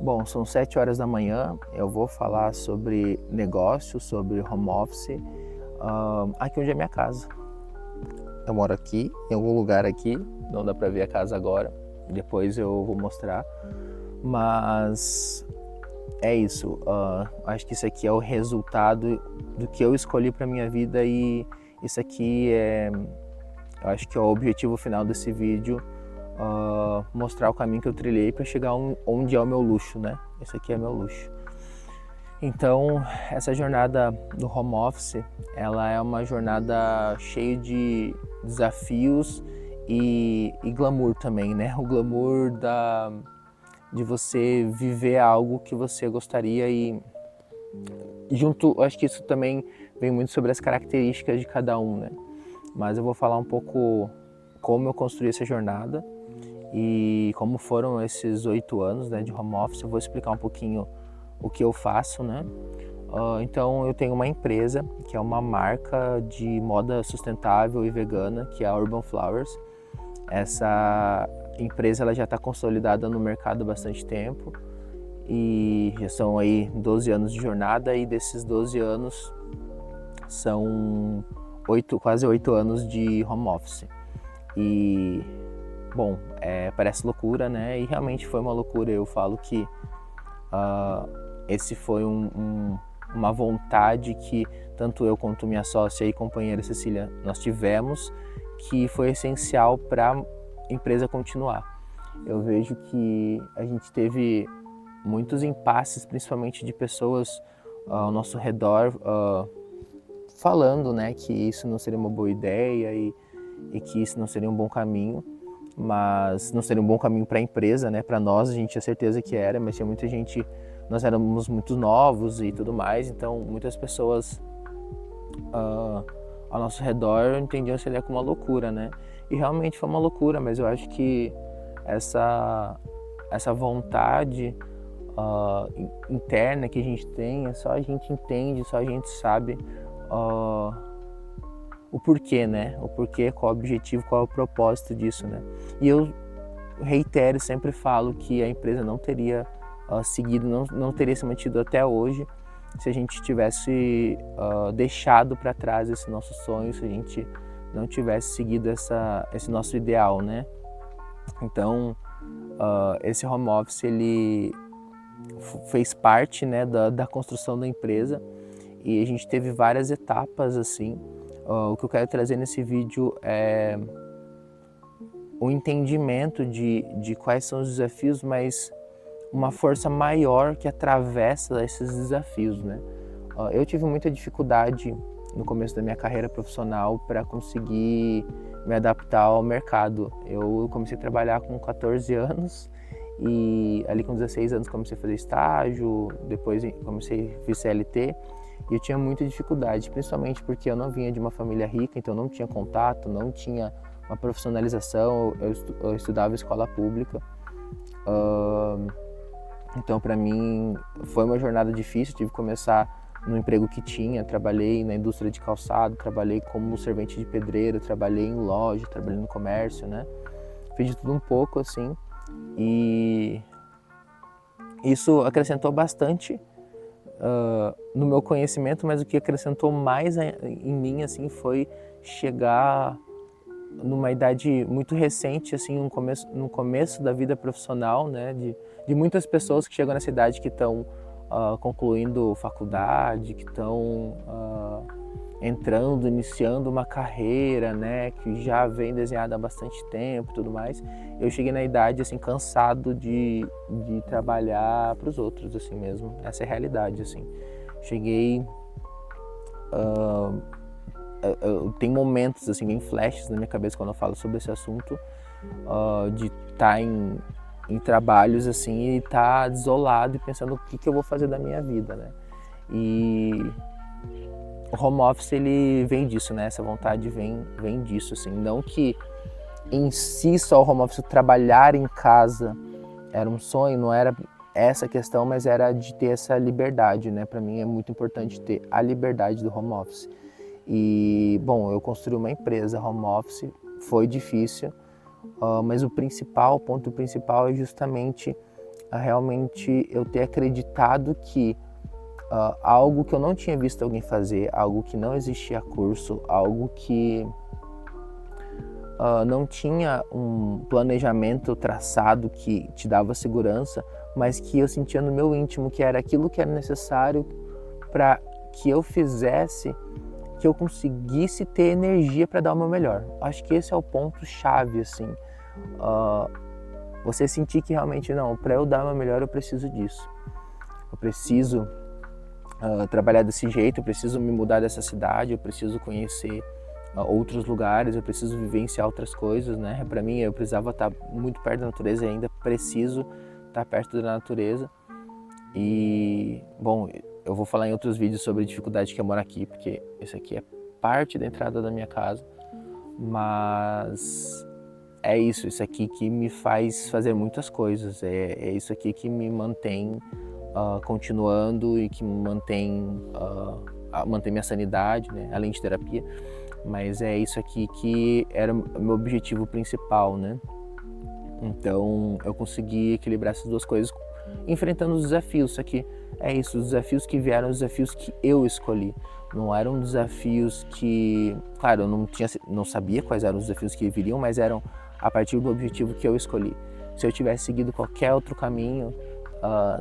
Bom, são 7 horas da manhã, eu vou falar sobre negócio, sobre home office, aqui onde é minha casa. Eu moro aqui, em algum lugar aqui, não dá pra ver a casa agora, depois eu vou mostrar, mas é isso, acho que isso aqui é o resultado do que eu escolhi pra minha vida e isso aqui eu acho que é o objetivo final desse vídeo, mostrar o caminho que eu trilhei para chegar onde é o meu luxo, né? Esse aqui é meu luxo. Então, essa jornada do home office, ela é uma jornada cheia de desafios e glamour também, né? O glamour de você viver algo que você gostaria e junto, acho que isso também vem muito sobre as características de cada um, né? Mas eu vou falar um pouco como eu construí essa jornada e como foram esses 8 anos, né, de home office. Eu vou explicar um pouquinho o que eu faço, né? Então eu tenho uma empresa que é uma marca de moda sustentável e vegana, que é a Urban Flowers. Essa empresa ela já está consolidada no mercado há bastante tempo e já são aí 12 anos de jornada, e desses 12 anos são quase 8 anos de home office. E bom, parece loucura, né? E realmente foi uma loucura. Eu falo que esse foi uma vontade que tanto eu quanto minha sócia e companheira Cecília nós tivemos, que foi essencial para a empresa continuar. Eu vejo que a gente teve muitos impasses, principalmente de pessoas ao nosso redor, falando, né, que isso não seria uma boa ideia e que isso não seria um bom caminho, mas não seria um bom caminho para a empresa, né? Para nós a gente tinha certeza que era, mas tinha muita gente, nós éramos muito novos e tudo mais, então muitas pessoas ao nosso redor entendiam isso ali como uma loucura, né? E realmente foi uma loucura, mas eu acho que essa vontade interna que a gente tem, só a gente entende, só a gente sabe o porquê, né? O porquê, qual o objetivo, qual é o propósito disso, né? E eu reitero, sempre falo que a empresa não teria seguido, não teria se mantido até hoje se a gente tivesse deixado para trás esse nosso sonho, se a gente não tivesse seguido esse nosso ideal, né? Então, esse home office, ele fez parte, né, da construção da empresa, e a gente teve várias etapas, assim. O que eu quero trazer nesse vídeo é o entendimento de quais são os desafios, mas uma força maior que atravessa esses desafios, né? Eu tive muita dificuldade no começo da minha carreira profissional para conseguir me adaptar ao mercado. Eu comecei a trabalhar com 14 anos e ali com 16 anos comecei a fazer estágio, depois fiz CLT, e eu tinha muita dificuldade, principalmente porque eu não vinha de uma família rica, então não tinha contato, não tinha uma profissionalização, eu estudava escola pública. Então, para mim, foi uma jornada difícil. Tive que começar no emprego que tinha. Trabalhei na indústria de calçado, trabalhei como servente de pedreiro, trabalhei em loja, trabalhei no comércio, né? Fiz de tudo um pouco, assim. E isso acrescentou bastante no meu conhecimento, mas o que acrescentou mais em mim, assim, foi chegar numa idade muito recente, assim, no começo da vida profissional, né, de muitas pessoas que chegam nessa idade, que estão concluindo faculdade, que estão iniciando uma carreira, né, que já vem desenhada há bastante tempo e tudo mais. Eu cheguei na idade, assim, cansado de trabalhar para os outros, assim mesmo. Essa é a realidade, assim. Cheguei... tem momentos, assim, bem flashes na minha cabeça quando eu falo sobre esse assunto, de estar em trabalhos, assim, e estar desolado e pensando o que eu vou fazer da minha vida, né? E o home office, ele vem disso, né? Essa vontade vem disso, assim. Não que em si só o home office, trabalhar em casa era um sonho, não era essa questão, mas era de ter essa liberdade, né? Para mim é muito importante ter a liberdade do home office. E, bom, eu construí uma empresa home office, foi difícil, mas o ponto principal é justamente realmente eu ter acreditado que algo que eu não tinha visto alguém fazer, algo que não existia curso, algo que não tinha um planejamento traçado que te dava segurança, mas que eu sentia no meu íntimo que era aquilo que era necessário para que eu fizesse, que eu conseguisse ter energia para dar o meu melhor. Acho que esse é o ponto chave, assim. Você sentir que realmente, não, para eu dar o meu melhor eu preciso disso. Eu preciso trabalhar desse jeito, eu preciso me mudar dessa cidade, eu preciso conhecer outros lugares, eu preciso vivenciar outras coisas, né? Para mim, eu precisava estar muito perto da natureza e ainda preciso estar perto da natureza. E, bom, eu vou falar em outros vídeos sobre a dificuldade que é morar aqui, porque isso aqui é parte da entrada da minha casa, mas é isso aqui que me faz fazer muitas coisas, é isso aqui que me mantém continuando e que me mantém minha sanidade, né? Além de terapia, mas é isso aqui que era o meu objetivo principal, né? Então eu consegui equilibrar essas duas coisas enfrentando os desafios. Só que é isso, os desafios que vieram, os desafios que eu escolhi. Não eram desafios que, claro, eu não sabia quais eram os desafios que viriam, mas eram a partir do objetivo que eu escolhi. Se eu tivesse seguido qualquer outro caminho,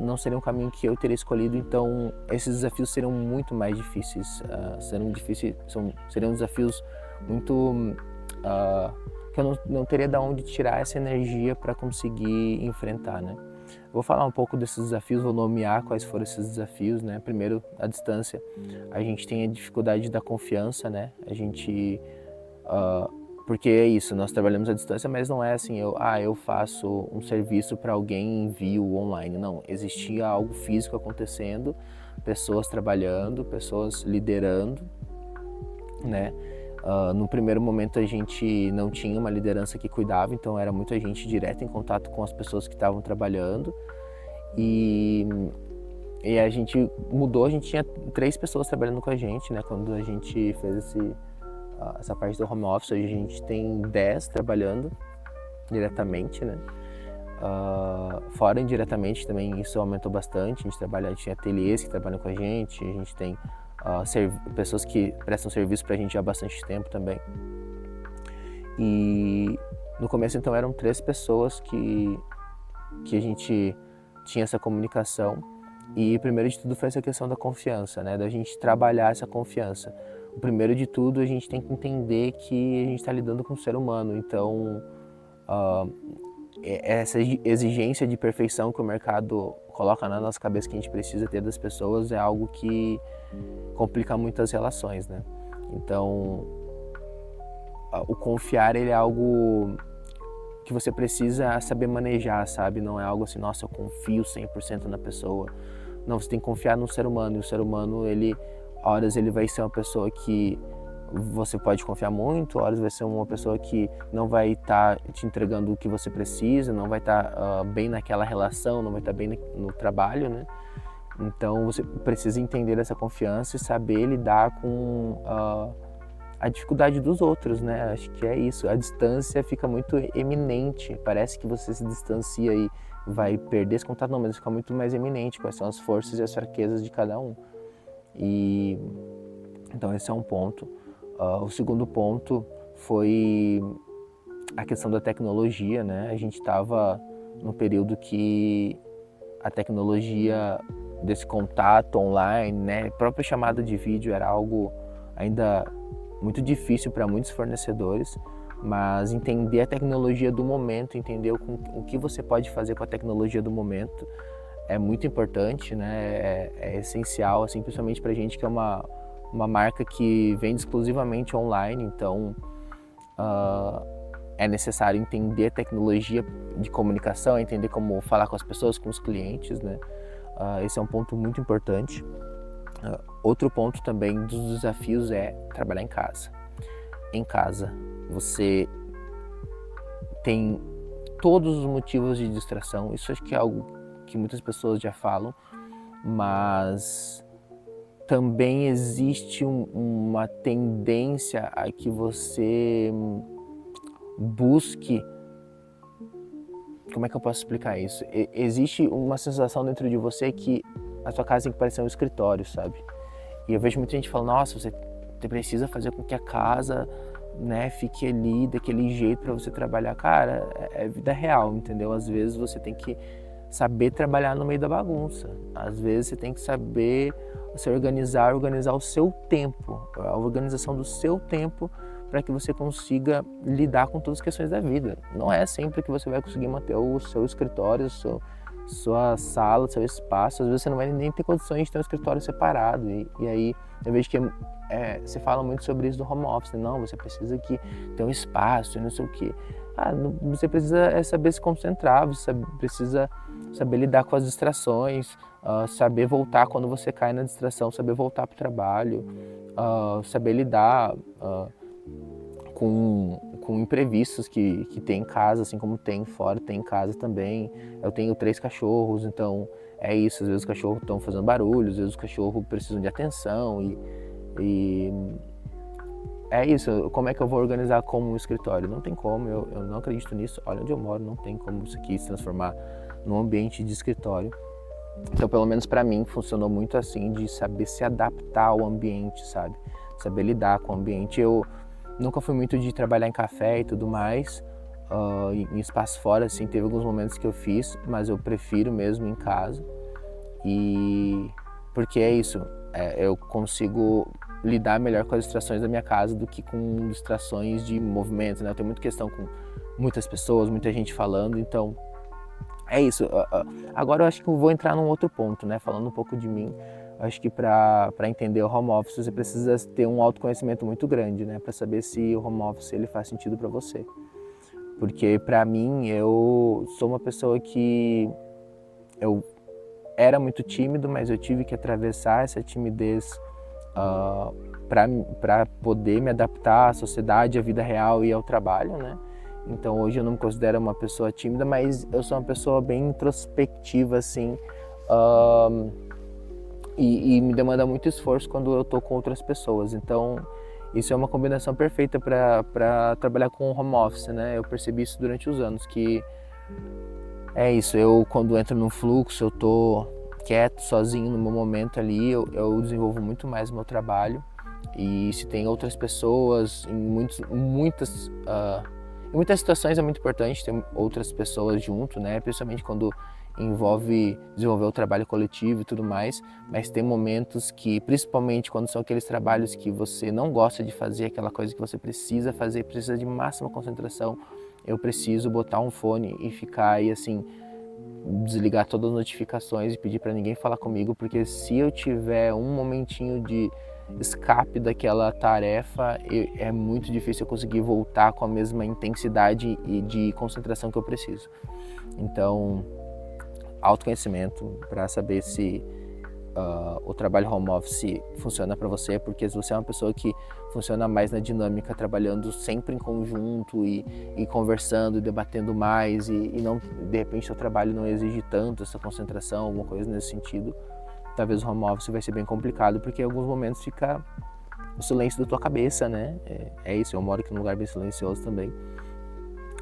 não seria um caminho que eu teria escolhido, então esses desafios seriam muito mais difíceis. Seriam desafios muito que eu não teria de onde tirar essa energia para conseguir enfrentar, né? Vou falar um pouco desses desafios, vou nomear quais foram esses desafios, né? Primeiro, a distância. A gente tem a dificuldade da confiança, né? Porque é isso, nós trabalhamos à distância, mas não é assim, eu faço um serviço para alguém e envio online. Não, existia algo físico acontecendo, pessoas trabalhando, pessoas liderando, né? No primeiro momento a gente não tinha uma liderança que cuidava, então era muita gente direta em contato com as pessoas que estavam trabalhando e a gente mudou, a gente tinha 3 pessoas trabalhando com a gente, né? Quando a gente fez essa parte do home office, hoje a gente tem 10 trabalhando diretamente, né? Fora indiretamente também isso aumentou bastante, a gente tem ateliês que trabalham com a gente tem pessoas que prestam serviço pra gente há bastante tempo também. E no começo então eram 3 pessoas que a gente tinha essa comunicação e primeiro de tudo foi essa questão da confiança, né? Da gente trabalhar essa confiança. O primeiro de tudo a gente tem que entender que a gente está lidando com um ser humano, então essa exigência de perfeição que o mercado coloca na nossa cabeça que a gente precisa ter das pessoas é algo que complica muito as relações, né? Então, o confiar ele é algo que você precisa saber manejar, sabe? Não é algo assim, nossa, eu confio 100% na pessoa. Não, você tem que confiar no ser humano, e o ser humano, horas ele vai ser uma pessoa que você pode confiar muito, horas vai ser uma pessoa que não vai estar te entregando o que você precisa, não vai estar bem naquela relação, não vai estar bem no trabalho, né? Então você precisa entender essa confiança e saber lidar com a dificuldade dos outros, né? Acho que é isso, a distância fica muito eminente, parece que você se distancia e vai perder esse contato, não, mas fica muito mais eminente quais são as forças e as fraquezas de cada um. E então esse é um ponto. O segundo ponto foi a questão da tecnologia, né? A gente estava num período que a tecnologia desse contato online, né? A própria chamada de vídeo era algo ainda muito difícil para muitos fornecedores, mas entender a tecnologia do momento, entender o que você pode fazer com a tecnologia do momento é muito importante, né? É essencial, assim, principalmente para a gente que é uma marca que vende exclusivamente online, então é necessário entender tecnologia de comunicação, entender como falar com as pessoas, com os clientes, né? Esse é um ponto muito importante. Outro ponto também dos desafios é trabalhar em casa. Em casa, você tem todos os motivos de distração, isso acho que é algo que muitas pessoas já falam, mas também existe uma tendência a que você busque como é que eu posso explicar isso? Existe uma sensação dentro de você que a sua casa tem que parecer um escritório, sabe? E eu vejo muita gente falando, nossa, você precisa fazer com que a casa, né, fique ali daquele jeito para você trabalhar. Cara, é vida real, entendeu? Às vezes você tem que saber trabalhar no meio da bagunça. Às vezes você tem que saber se organizar o seu tempo, a organização do seu tempo para que você consiga lidar com todas as questões da vida. Não é sempre que você vai conseguir manter o seu escritório, sua sala, seu espaço. Às vezes você não vai nem ter condições de ter um escritório separado. E aí eu vejo que você fala muito sobre isso do home office. Não, você precisa que ter um espaço e não sei o quê. Você precisa saber se concentrar, você precisa saber lidar com as distrações, saber voltar quando você cai na distração, saber voltar para o trabalho, saber lidar com imprevistos que tem em casa, assim como tem fora, tem em casa também. Eu tenho 3 cachorros, então é isso. Às vezes os cachorros estão fazendo barulho, às vezes os cachorros precisam de atenção e é isso. Como é que eu vou organizar como um escritório? Não tem como, eu não acredito nisso. Olha onde eu moro, não tem como isso aqui se transformar num ambiente de escritório. Então, pelo menos para mim, funcionou muito assim, de saber se adaptar ao ambiente, sabe? Saber lidar com o ambiente. Eu nunca fui muito de trabalhar em café e tudo mais, em espaço fora, assim, teve alguns momentos que eu fiz, mas eu prefiro mesmo em casa. E porque é isso, eu consigo lidar melhor com as distrações da minha casa do que com distrações de movimentos, né? Eu tenho muita questão com muitas pessoas, muita gente falando, então é isso. Agora eu acho que eu vou entrar num outro ponto, né? Falando um pouco de mim, acho que para entender o home office você precisa ter um autoconhecimento muito grande, né? Para saber se o home office ele faz sentido para você. Porque para mim, eu sou uma pessoa que eu era muito tímido, mas eu tive que atravessar essa timidez para poder me adaptar à sociedade, à vida real e ao trabalho, né? Então hoje eu não me considero uma pessoa tímida, mas eu sou uma pessoa bem introspectiva, assim, e me demanda muito esforço quando eu tô com outras pessoas. Então isso é uma combinação perfeita para trabalhar com home office, né? Eu percebi isso durante os anos, que é isso, eu quando entro num fluxo, eu tô quieto, sozinho no meu momento ali, eu desenvolvo muito mais o meu trabalho. E se tem outras pessoas, em muitas situações é muito importante ter outras pessoas junto, né? Principalmente quando envolve desenvolver o trabalho coletivo e tudo mais, mas tem momentos que, principalmente quando são aqueles trabalhos que você não gosta de fazer, aquela coisa que você precisa fazer, precisa de máxima concentração, eu preciso botar um fone e ficar aí assim, desligar todas as notificações e pedir para ninguém falar comigo, porque se eu tiver um momentinho de escape daquela tarefa, é muito difícil eu conseguir voltar com a mesma intensidade e de concentração que eu preciso. Então, autoconhecimento para saber se o trabalho home office funciona para você, porque se você é uma pessoa que funciona mais na dinâmica, trabalhando sempre em conjunto e conversando e debatendo mais e não, de repente seu trabalho não exige tanto essa concentração, alguma coisa nesse sentido, talvez o home office vai ser bem complicado, porque em alguns momentos fica o silêncio da tua cabeça, né? É isso, eu moro aqui num lugar bem silencioso também.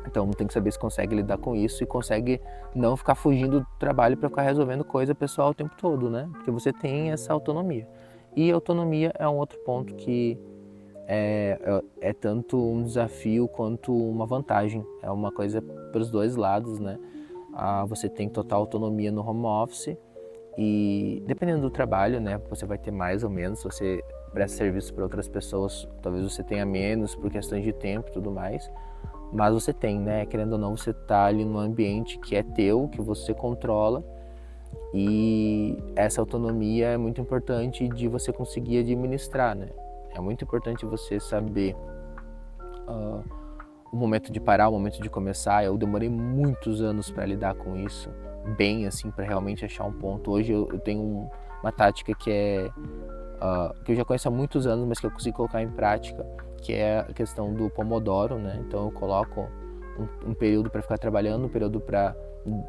Então tem que saber se consegue lidar com isso e consegue não ficar fugindo do trabalho para ficar resolvendo coisa pessoal o tempo todo, né? Porque você tem essa autonomia. E autonomia é um outro ponto que é tanto um desafio quanto uma vantagem. É uma coisa para os dois lados, né? Você tem total autonomia no home office e dependendo do trabalho, né? Você vai ter mais ou menos. Se você presta serviço para outras pessoas, talvez você tenha menos por questões de tempo e tudo mais. Mas você tem, né? Querendo ou não, você tá ali num ambiente que é teu, que você controla, e essa autonomia é muito importante de você conseguir administrar, né? É muito importante você saber o momento de parar, o momento de começar. Eu demorei muitos anos para lidar com isso, bem assim, para realmente achar um ponto. Hoje eu tenho uma tática que que eu já conheço há muitos anos, mas que eu consigo colocar em prática, que é a questão do Pomodoro, né? Então eu coloco um período para ficar trabalhando, um período para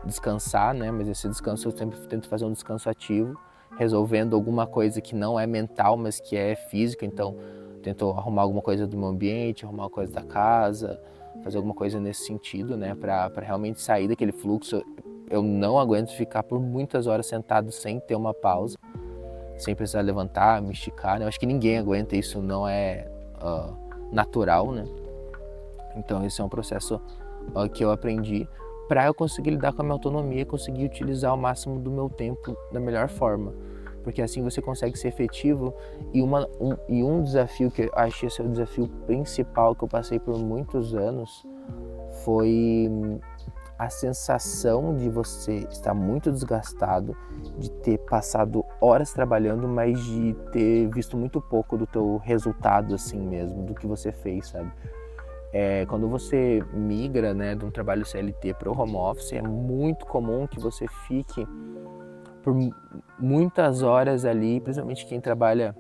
descansar, né? Mas esse descanso eu sempre tento fazer um descanso ativo, resolvendo alguma coisa que não é mental, mas que é física. Então tento arrumar alguma coisa do meu ambiente, arrumar uma coisa da casa, fazer alguma coisa nesse sentido, né, para realmente sair daquele fluxo. Eu não aguento ficar por muitas horas sentado sem ter uma pausa, sem precisar levantar, me esticar, né? Eu acho que ninguém aguenta, isso não é natural, né? Então esse é um processo que eu aprendi para eu conseguir lidar com a minha autonomia e conseguir utilizar o máximo do meu tempo da melhor forma. Porque assim você consegue ser efetivo e um desafio que eu acho que esse é o desafio principal que eu passei por muitos anos foi a sensação de você estar muito desgastado, de ter passado horas trabalhando, mas de ter visto muito pouco do teu resultado assim mesmo, do que você fez, sabe? Quando você migra, né, de um trabalho CLT para o home office, é muito comum que você fique por muitas horas ali, principalmente quem trabalha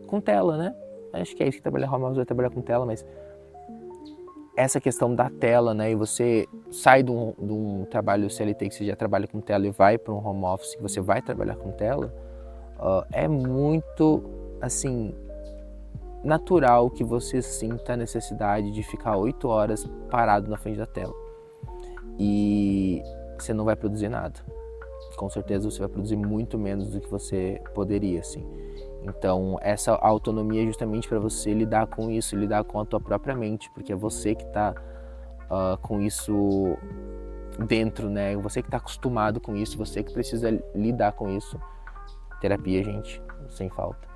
com tela, né? Acho que é isso que trabalha home office, vai trabalhar com tela, mas essa questão da tela, né, e você sai de um trabalho CLT que você já trabalha com tela e vai para um home office que você vai trabalhar com tela, é muito, assim, natural que você sinta a necessidade de ficar 8 horas parado na frente da tela. E você não vai produzir nada. Com certeza você vai produzir muito menos do que você poderia, assim. Então, essa autonomia é justamente para você lidar com isso, lidar com a tua própria mente, porque é você que está com isso dentro, né? Você que está acostumado com isso, você que precisa lidar com isso. Terapia, gente, sem falta.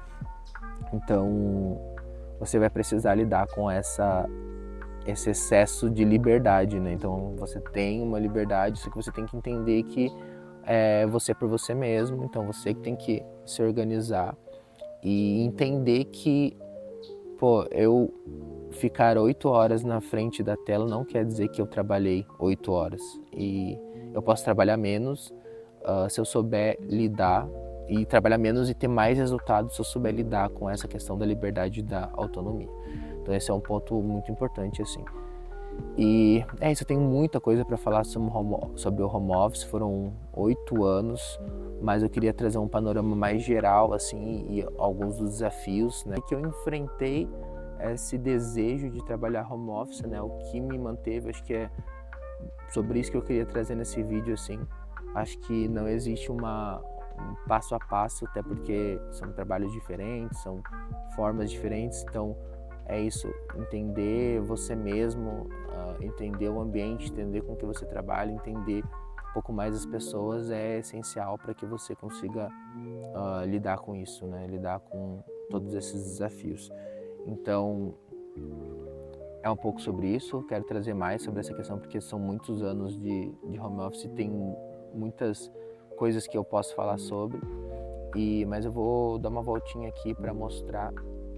Então, você vai precisar lidar com esse excesso de liberdade, né? Então, você tem uma liberdade, só que você tem que entender que é você por você mesmo, então você que tem que se organizar e entender que, eu ficar 8 horas na frente da tela não quer dizer que eu trabalhei 8 horas. E eu posso trabalhar menos se eu souber lidar, e trabalhar menos e ter mais resultados se eu souber lidar com essa questão da liberdade e da autonomia. Então esse é um ponto muito importante, assim. E é isso, eu tenho muita coisa para falar sobre o home office, foram 8 anos, mas eu queria trazer um panorama mais geral, assim, e alguns dos desafios, né, que eu enfrentei esse desejo de trabalhar home office, né, o que me manteve, acho que é sobre isso que eu queria trazer nesse vídeo, assim. Acho que não existe um passo a passo, até porque são trabalhos diferentes, são formas diferentes, então é isso, entender você mesmo, entender o ambiente, entender com que você trabalha, entender um pouco mais as pessoas é essencial para que você consiga lidar com isso, né? Lidar com todos esses desafios. Então, é um pouco sobre isso, quero trazer mais sobre essa questão, porque são muitos anos de home office, tem muitas coisas que eu posso falar sobre, mas eu vou dar uma voltinha aqui para mostrar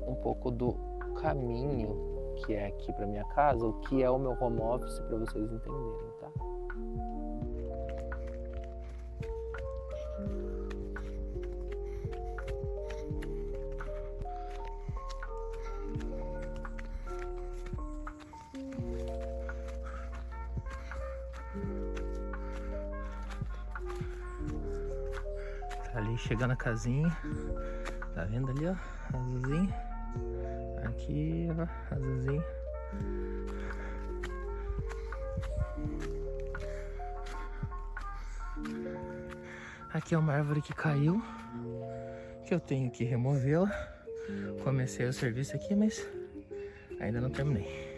um pouco do caminho que é aqui para minha casa, o que é o meu home office, para vocês entenderem, tá? Tá ali chegando a casinha, tá vendo ali, ó, azulzinho. Aqui, ó, azulzinho. Aqui é uma árvore que caiu, que eu tenho que removê-la. Comecei o serviço aqui, mas ainda não terminei.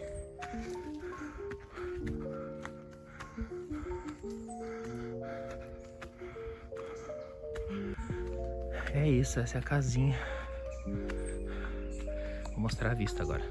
É isso, essa é a casinha. Vou mostrar a vista agora.